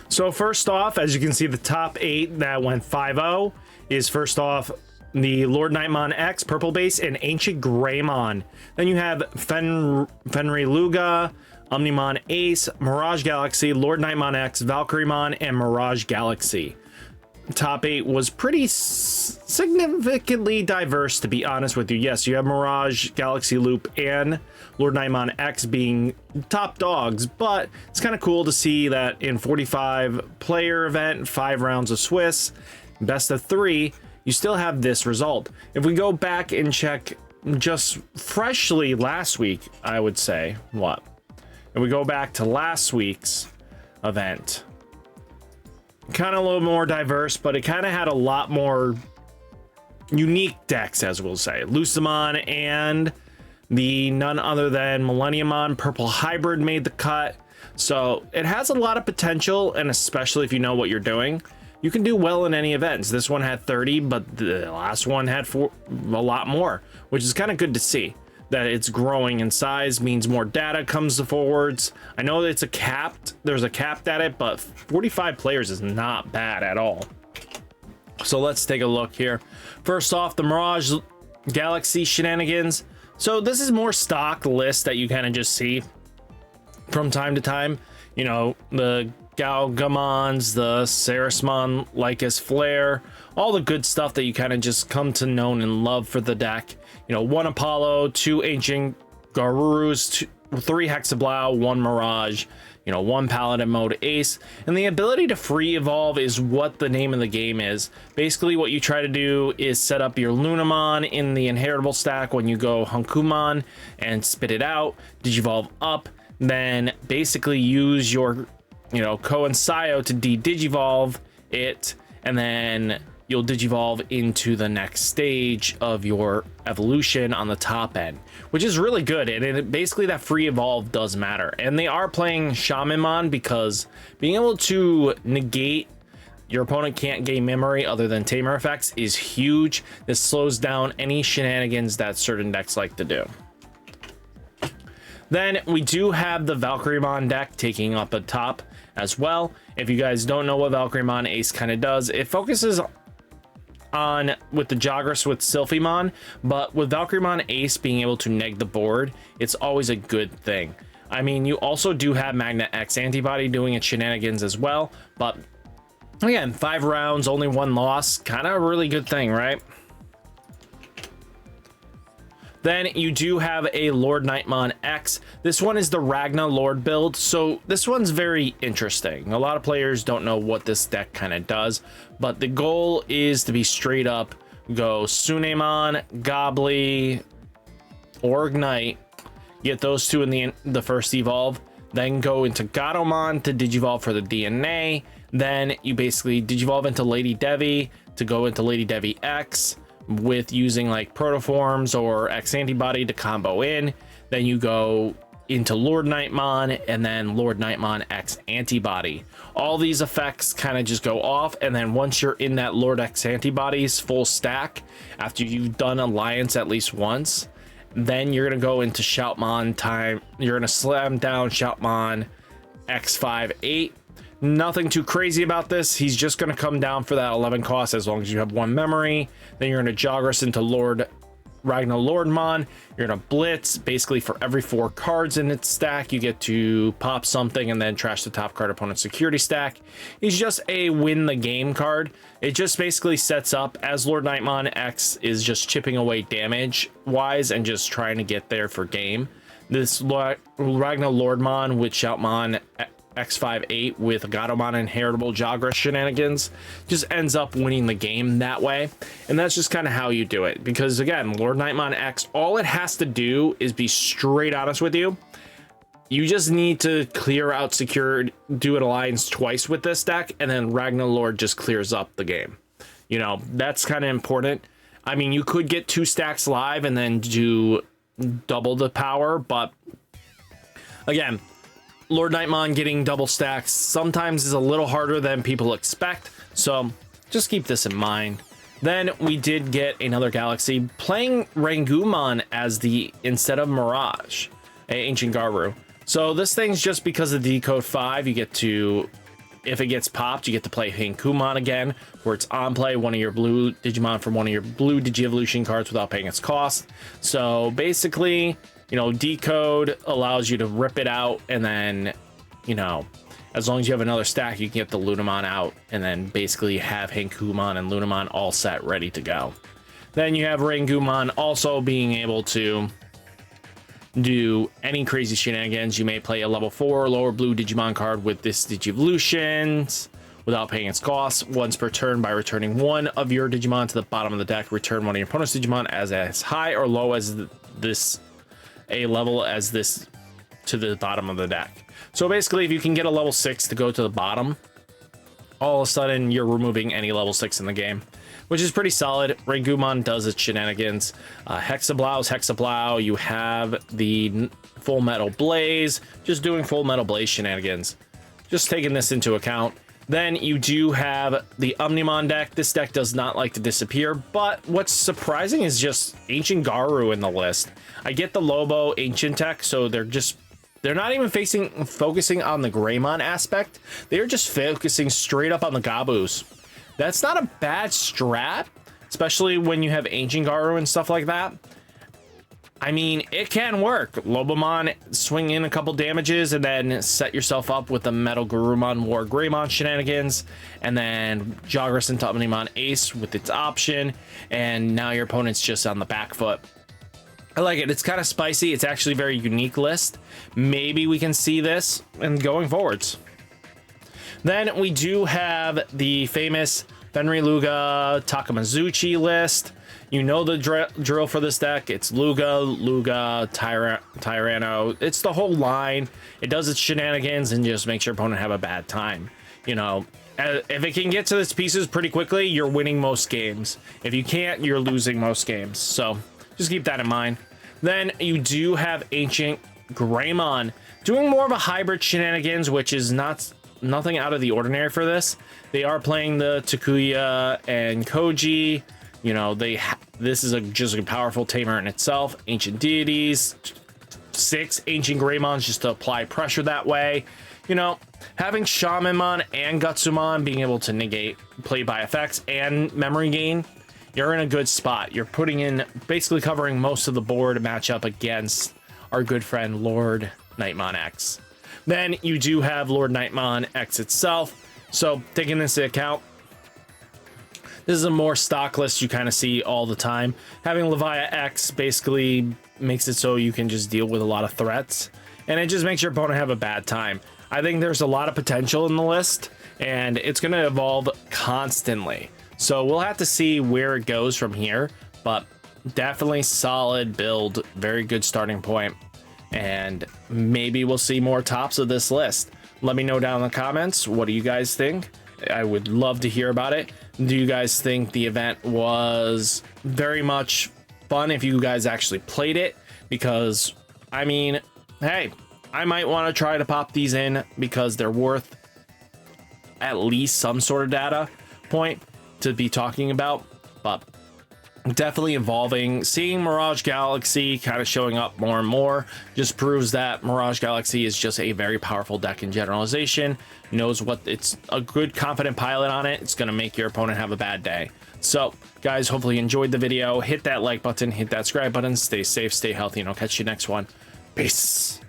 So first off, as you can see, the top 8 that went 5-0 is first off the Lord Nighton X, purple base, and Ancient Greymon. Then you have Fenrir Luga, Omnimon Ace, Mirage Galaxy, Lord Nighton X, Valkyriemon, and Mirage Galaxy. Top 8 was pretty significantly diverse, to be honest with you. Yes, you have Mirage Galaxy Loop and Lord Nighton X being top dogs, but it's kind of cool to see that in 45 player event, 5 rounds of Swiss, best of 3, you still have this result. If we go back and check just freshly last week, I would say, what? If we go back to last week's event, kind of a little more diverse, but it kind of had a lot more unique decks, as we'll say. Lucimon and the none other than Millenniumon Purple Hybrid made the cut. So it has a lot of potential, and especially if you know what you're doing, you can do well in any events. This one had 30, but the last one had a lot more, which is kind of good to see. That it's growing in size means more data comes forwards. I know it's a capped, there's a cap at it, but 45 players is not bad at all. So let's take a look here. First off, the Mirage Galaxy shenanigans. So this is more stock list that you kind of just see from time to time. You know, the Galgamons, the Sarismon, Lycus Flare, all the good stuff that you kind of just come to know and love for the deck. You know, 1 Apollo, 2 Ancient Garurus, 3 Hexablow, 1 Mirage, you know, 1 Paladin mode Ace. And the ability to free evolve is what the name of the game is. Basically, what you try to do is set up your Lunamon in the inheritable stack when you go Hunkumon and spit it out, Digivolve up, then basically use your, you know, Coinsio to de-Digivolve it, and then you'll Digivolve into the next stage of your evolution on the top end, which is really good. And basically that free evolve does matter. And they are playing Shaman because being able to negate your opponent can't gain memory other than tamer effects is huge. This slows down any shenanigans that certain decks like to do. Then we do have the Valkyriemon deck taking up a top as well. If you guys don't know what Valkyriemon Ace kind of does, it focuses on with the Jogress with Sylphimon, but with Valkyriemon Ace being able to neg the board, it's always a good thing. I mean, you also do have Nighton X antibody doing its shenanigans as well, but again, 5 rounds, only 1 loss, kind of a really good thing, right? Then you do have a Lord Nighton X. This one is the Ragna Lord build, so this one's very interesting. A lot of players don't know what this deck kind of does, but the goal is to be straight up go Sunemon, Gobbly, or Ignite, get those 2 in the first evolve, then go into Gatomon to Digivolve for the DNA, then you basically Digivolve into Lady Devi to go into Lady Devi X, with using like protoforms or X antibody to combo in. Then you go into Lord Nighton and then Lord Nighton X antibody. All these effects kind of just go off, and then once you're in that Lord X antibodies full stack, after you've done Alliance at least once, then you're gonna go into Shoutmon time. You're gonna slam down Shoutmon X58. Nothing too crazy about this. He's just going to come down for that 11 cost as long as you have 1 memory. Then you're going to Jogress into Ragna Lordmon. You're going to Blitz. Basically, for every 4 cards in its stack, you get to pop something and then trash the top card opponent's security stack. He's just a win the game card. It just basically sets up as Lord Nighton X is just chipping away damage wise and just trying to get there for game. This Ragna Lordmon with Shoutmon X58 with Gatomon inheritable Jogress shenanigans just ends up winning the game that way. And that's just kind of how you do it, because again, Lord Nighton X, all it has to do is be straight honest with you. You just need to clear out secured, do an alliance twice with this deck, and then Ragna Lord just clears up the game. You know, that's kind of important. I mean, you could get 2 stacks live and then do double the power, but again, Lord Nighton getting double stacks sometimes is a little harder than people expect, so just keep this in mind. Then we did get another galaxy playing Rangumon as the instead of Mirage, Ancient Garu. So this thing's just because of decode 5, you get to, if it gets popped, you get to play Hankumon again, where it's on play one of your blue Digimon from one of your blue Digi-Evolution cards without paying its cost. So basically, you know, decode allows you to rip it out, and then, you know, as long as you have another stack, you can get the Lunamon out, and then basically have Hankumon and Lunamon all set, ready to go. Then you have Rangumon also being able to do any crazy shenanigans. You may play a level 4 or lower blue Digimon card with this Digi-Evolutions without paying its cost. Once per turn, by returning one of your Digimon to the bottom of the deck, return one of your opponent's Digimon as high or low as this, a level as this, to the bottom of the deck. So basically, if you can get a level 6 to go to the bottom, all of a sudden you're removing any level 6 in the game, which is pretty solid. Rangumon does its shenanigans. Hexablow's Hexablow. You have the Full Metal Blaze, just doing Full Metal Blaze shenanigans. Just taking this into account. Then you do have the Omnimon deck. This deck does not like to disappear, but what's surprising is just Ancient Garu in the list. I get the Lobo Ancient tech, so they're not even focusing on the Greymon aspect. They're just focusing straight up on the Gabus. That's not a bad strat, especially when you have Ancient Garu and stuff like that. I mean, it can work. Lobomon, swing in a couple damages, and then set yourself up with the Metal Garurumon War Greymon shenanigans, and then Jogger's into Omnimon Ace with its option, and now your opponent's just on the back foot. I like it. It's kind of spicy. It's actually a very unique list. Maybe we can see this and going forwards. Then we do have the famous Fenrir Luga Takamazuchi list. You know the drill for this deck. It's Luga, Tyranno. It's the whole line. It does its shenanigans and just makes your opponent have a bad time. You know, if it can get to its pieces pretty quickly, you're winning most games. If you can't, you're losing most games. So just keep that in mind. Then you do have Ancient Greymon doing more of a hybrid shenanigans, which is nothing out of the ordinary for this. They are playing the Takuya and Koji. You know, this is just a powerful tamer in itself. Ancient Deities, 6 Ancient Greymons just to apply pressure that way. You know, having Shamanmon and Gutsumon being able to negate play by effects and memory gain, you're in a good spot. You're putting in, basically covering most of the board to match up against our good friend Lord Nighton X. Then you do have Lord Nighton X itself. So taking this into account, this is a more stock list you kind of see all the time. Having Levia X basically makes it so you can just deal with a lot of threats, and it just makes your opponent have a bad time. I think there's a lot of potential in the list, and it's going to evolve constantly. So we'll have to see where it goes from here, but definitely solid build, very good starting point, and maybe we'll see more tops of this list. Let me know down in the comments, what do you guys think? I would love to hear about it. Do you guys think the event was very much fun if you guys actually played it? Because, I mean, hey, I might want to try to pop these in because they're worth at least some sort of data point to be talking about. But definitely evolving. Seeing Mirage Galaxy kind of showing up more and more just proves that Mirage Galaxy is just a very powerful deck in generalization. Knows what, it's a good confident pilot on it. It's going to make your opponent have a bad day. So guys, hopefully you enjoyed the video. Hit that like button, hit that subscribe button, stay safe, stay healthy, and I'll catch you next one. Peace.